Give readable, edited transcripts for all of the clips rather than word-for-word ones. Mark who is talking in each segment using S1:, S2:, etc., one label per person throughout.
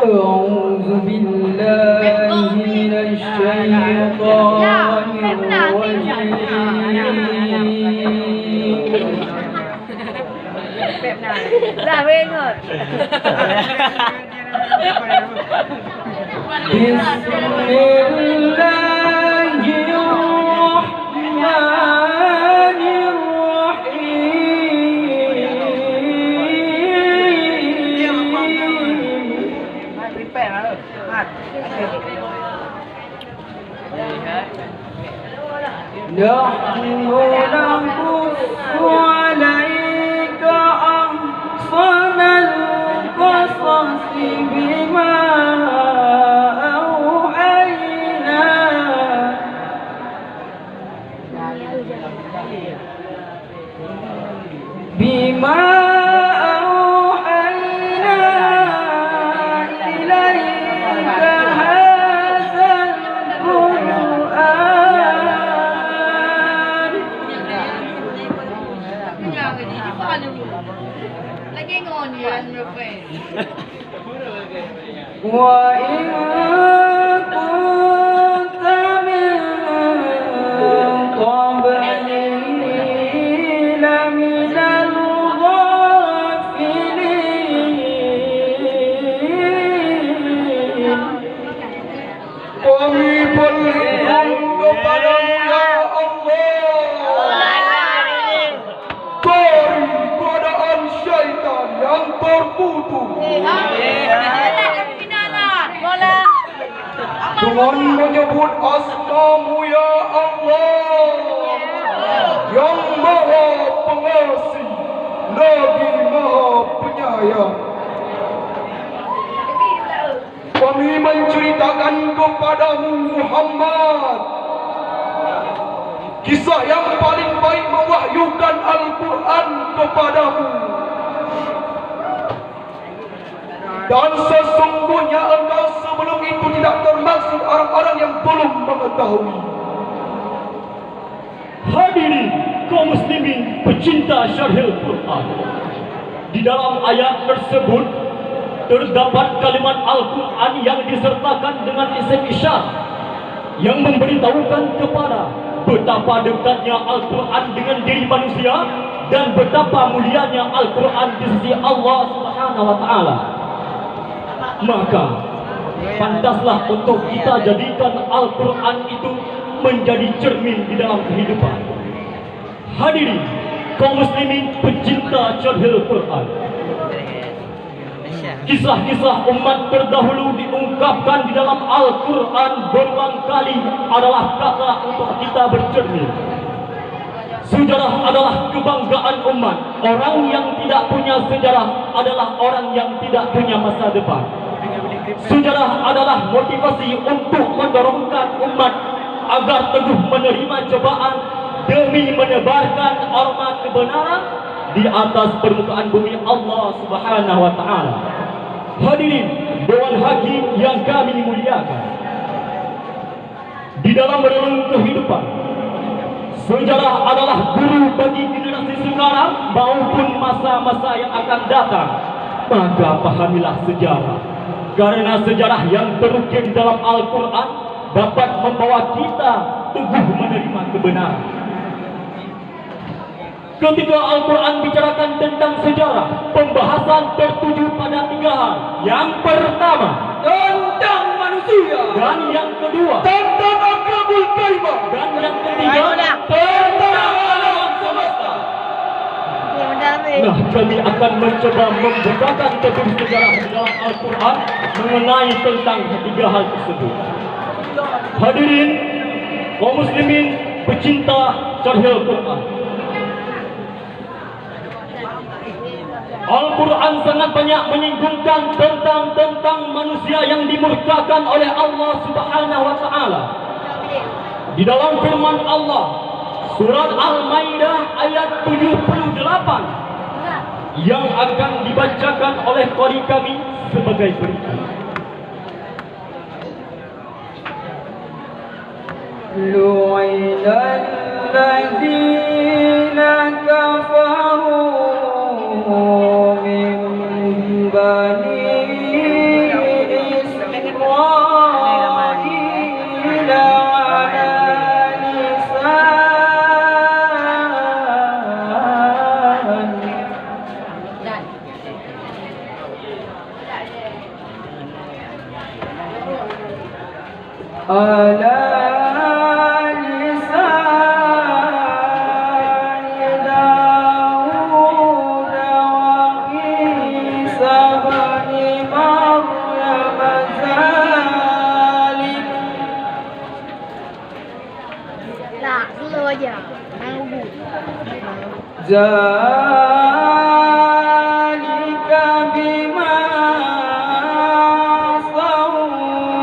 S1: أعوذ بالله من الشيطان الرجيم
S2: Dah bengok.
S1: نحن نقص عليك أحسن القصص بما أوحينا إليك هذا القرآن
S2: Lagi ngonyan Rupen.
S1: وإن كنت من قبله لمن الغافلين. Kami berlindung kepadamu ya Allah dari godaan syaitan yang terkutuk. Dengan menyebut asmamu ya Allah yang maha pengasih lagi maha penyayang. Kami menceritakan kepadamu Muhammad kisah yang paling baik mewahyukan Al-Quran kepadamu. Dan sesungguhnya engkau sebelum itu tidak termasuk orang-orang yang belum mengetahui.
S3: Hadirin kaum muslimin pecinta syarhil Quran, di dalam ayat tersebut terdapat kalimat Al-Quran yang disertakan dengan isim isyarat yang memberitahukan kepada betapa dekatnya Al-Quran dengan diri manusia dan betapa mulianya Al-Quran di sisi Allah Subhanahu wa Ta'ala. Maka pantaslah untuk kita jadikan Al-Quran itu menjadi cermin di dalam kehidupan. Hadirin kaum muslimin pecinta syarhil Quran, kisah-kisah umat terdahulu diungkapkan di dalam Al-Quran berulang kali adalah kata untuk kita bercermin. Sejarah adalah kebanggaan umat. Orang yang tidak punya sejarah adalah orang yang tidak punya masa depan. Sejarah adalah motivasi untuk mendorongkan umat agar teguh menerima cobaan demi menebarkan arma kebenaran di atas permukaan bumi Allah Subhanahu wa Ta'ala. Hadirin Dewan Hakim yang kami muliakan, di dalam relung kehidupan, sejarah adalah guru bagi generasi sekarang maupun masa-masa yang akan datang. Maka pahamilah sejarah, karena sejarah yang terukir dalam Al-Quran dapat membawa kita teguh menerima kebenaran. Ketika Al-Quran bicarakan tentang sejarah, pembahasan tertuju pada 3 hal. Yang pertama,
S1: Tentang manusia.
S3: dan yang kedua,
S1: Tentang akrabul karimah.
S3: dan yang ketiga,
S1: Tentang alam semesta.
S3: nah, kami akan mencoba membukakan tebing sejarah dalam Al-Quran mengenai tentang 3 hal tersebut. Hadirin kaum muslimin pecinta syarhil Quran, Al-Quran sangat banyak menyinggungkan tentang manusia yang dimurkakan oleh Allah Subhanahu wa Ta'ala. Di dalam firman Allah surat Al-Maidah ayat 78 yang akan dibacakan oleh qari kami sebagai berikut.
S1: لعن الذين كفروا من بني إسرائيل على لسان داود وعيسى بن مريم ذلك بما عصوا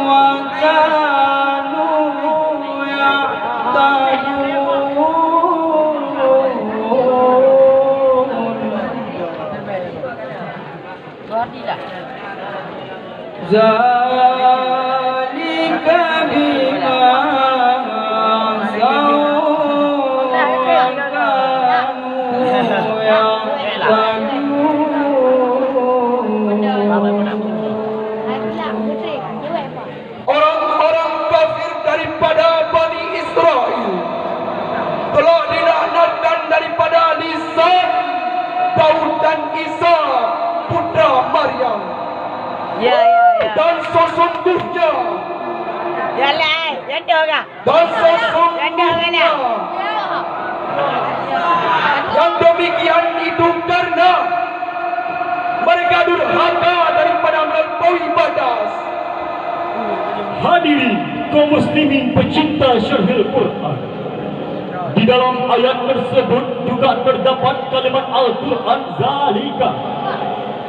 S1: وكانوا يعتدون ذلك بما orang-orang kafir daripada Bani Israel telah dilaknatkan daripada lisan Daud dan Isa putra Maryam. Dan sesungguhnya dan sesungguhnya yang demikian itu karena mereka durhaka daripada melampaui batas.
S3: Hadirin kaum muslimin pecinta syarhil Quran, di dalam ayat tersebut juga terdapat kalimat Al-Quran zalika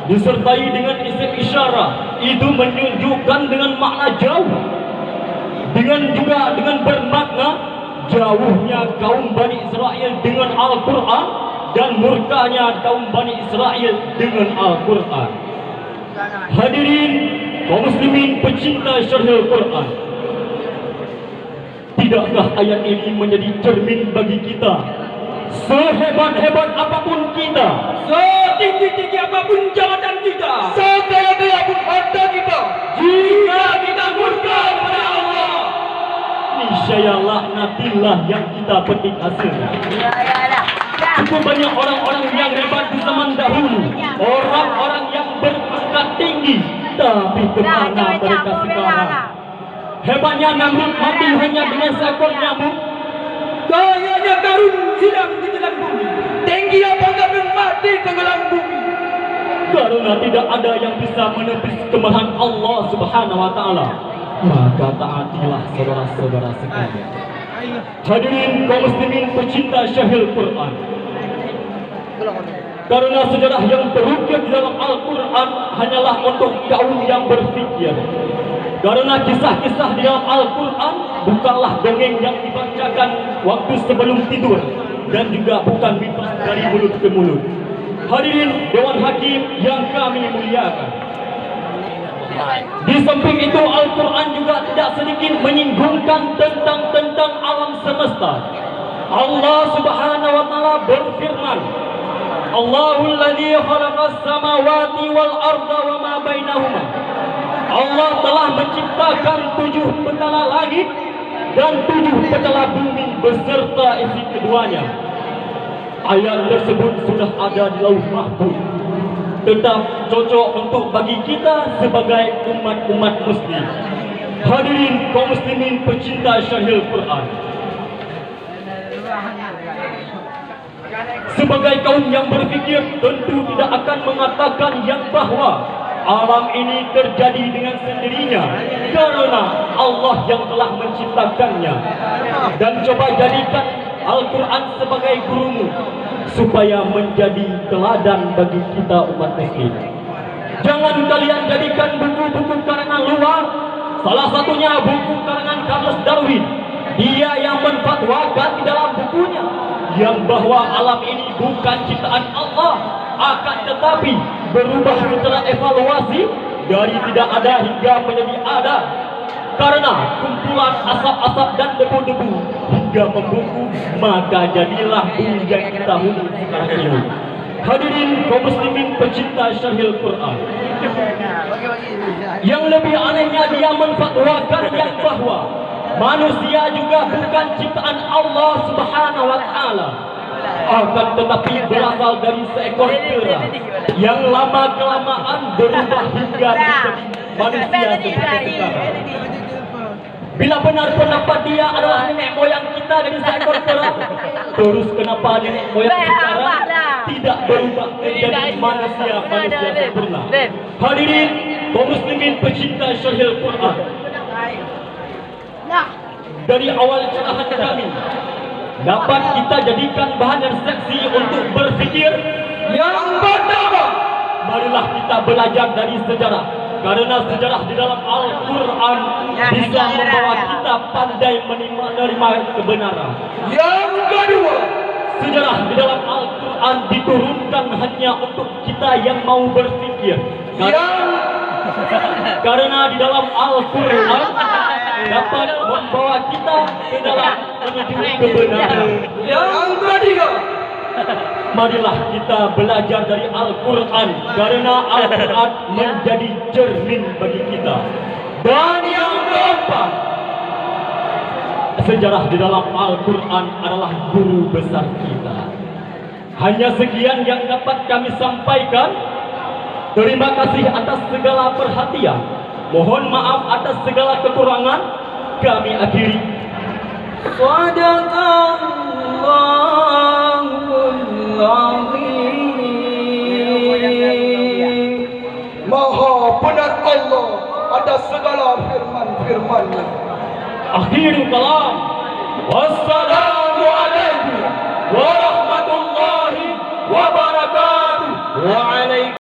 S3: disertai dengan isim isyarah. Itu menunjukkan dengan makna jauh, dengan bermakna jauhnya kaum Bani Israel dengan Al-Quran dan murkanya kaum Bani Israel dengan Al-Quran. Hadirin kaum muslimin pecinta syarhil Quran, tidakkah ayat ini menjadi cermin bagi kita? Sehebat-hebat apapun kita, setinggi-tinggi apapun jabatan kita, sekaya-kaya pun harta kita, jika kita murka kepada Allah, niscaya laknatillah yang kita petik hasilnya. Cukup banyak orang-orang yang hebat di zaman dahulu, orang-orang yang berpangkat tinggi, tapi kemana mereka sekarang? Hebatnya Namrud mati hanya dengan seekor nyamuk. Kayanya Karun hilang di telan bumi. Tinggi apa Karun mati tenggelam bumi. Karena tidak ada yang bisa menepis kemurahan Allah Subhanahu wa taala. Maka taatilah saudara-saudara sekalian. Hadirin kaum muslimin pecinta syarhil Quran. Karena sejarah yang terukir di dalam Al-Quran hanyalah untuk kaum yang berfikir. Karena kisah-kisah di dalam Al-Quran bukanlah dongeng yang dibacakan waktu sebelum tidur, dan juga bukan mitos dari mulut ke mulut. Hadirin Dewan Hakim yang kami muliakan, di samping itu Al-Quran juga tidak sedikit menyinggungkan tentang alam semesta. Allah Subhanahu wa taala berfirman, Allahul ladzi khalaqas samawati wal arda wa ma bainahuma. Allah telah menciptakan 7 petala langit dan 7 petala bumi beserta isi keduanya. Ayat tersebut sudah ada di Lauh Mahfuz, tetap cocok untuk bagi kita sebagai umat-umat muslim. Hadirin kaum muslimin pecinta syarhil Quran, sebagai kaum yang berfikir tentu tidak akan mengatakan yang bahwa alam ini terjadi dengan sendirinya karena Allah yang telah menciptakannya. Dan coba jadikan Al-Quran sebagai gurumu supaya menjadi teladan bagi kita umat muslim. Jangan kalian jadikan buku-buku karangan luar, salah satunya buku karangan Charles Darwin. Dia yang menfatwakan di dalam bukunya yang bahwa alam ini bukan ciptaan Allah, akan tetapi berubah secara evaluasi dari tidak ada hingga menjadi ada karena kumpulan asap-asap dan debu-debu hingga membungkuk, maka jadilah bumi yang kita huni sekarang ini. Hadirin kaum muslimin pecinta syarhil Quran, Yang lebih anehnya dia menfatwakan yang bahwa manusia juga bukan ciptaan Allah Subhanahu wa taala, akan tetapi berasal dari seekor kera yang lama kelamaan berubah hingga menjadi manusia seperti sekarang. Bila benar pendapat dia adalah nenek moyang kita dari seekor kera, terus kenapa nenek moyang sekarang tidak berubah menjadi manusia sempurna? Hadirin kaum muslimin pecinta Syarhil Quran, dari awal cerahan kami dapat kita jadikan bahan refleksi untuk berfikir
S1: yang pertama,
S3: marilah kita belajar dari sejarah, karena sejarah di dalam Al-Quran bisa membawa kita pandai menerima kebenaran.
S1: yang kedua,
S3: Sejarah di dalam Al-Quran diturunkan hanya untuk kita yang mau berfikir, karena di dalam Al-Quran dapat membawa kita ke dalam menuju kebenaran.
S1: yang ketiga,
S3: Marilah kita belajar dari Al-Quran, karena Al-Quran menjadi cermin bagi kita. Dan yang keempat, sejarah di dalam Al-Quran adalah guru besar kita. Hanya sekian yang dapat kami sampaikan. Terima kasih atas segala perhatian. Mohon maaf atas segala kekurangan. Kami akhiri. Shadaqallahul azim.
S1: Maha benar Allah atas segala firman-firman-Nya.
S3: Akhirul kalam. Wassalam.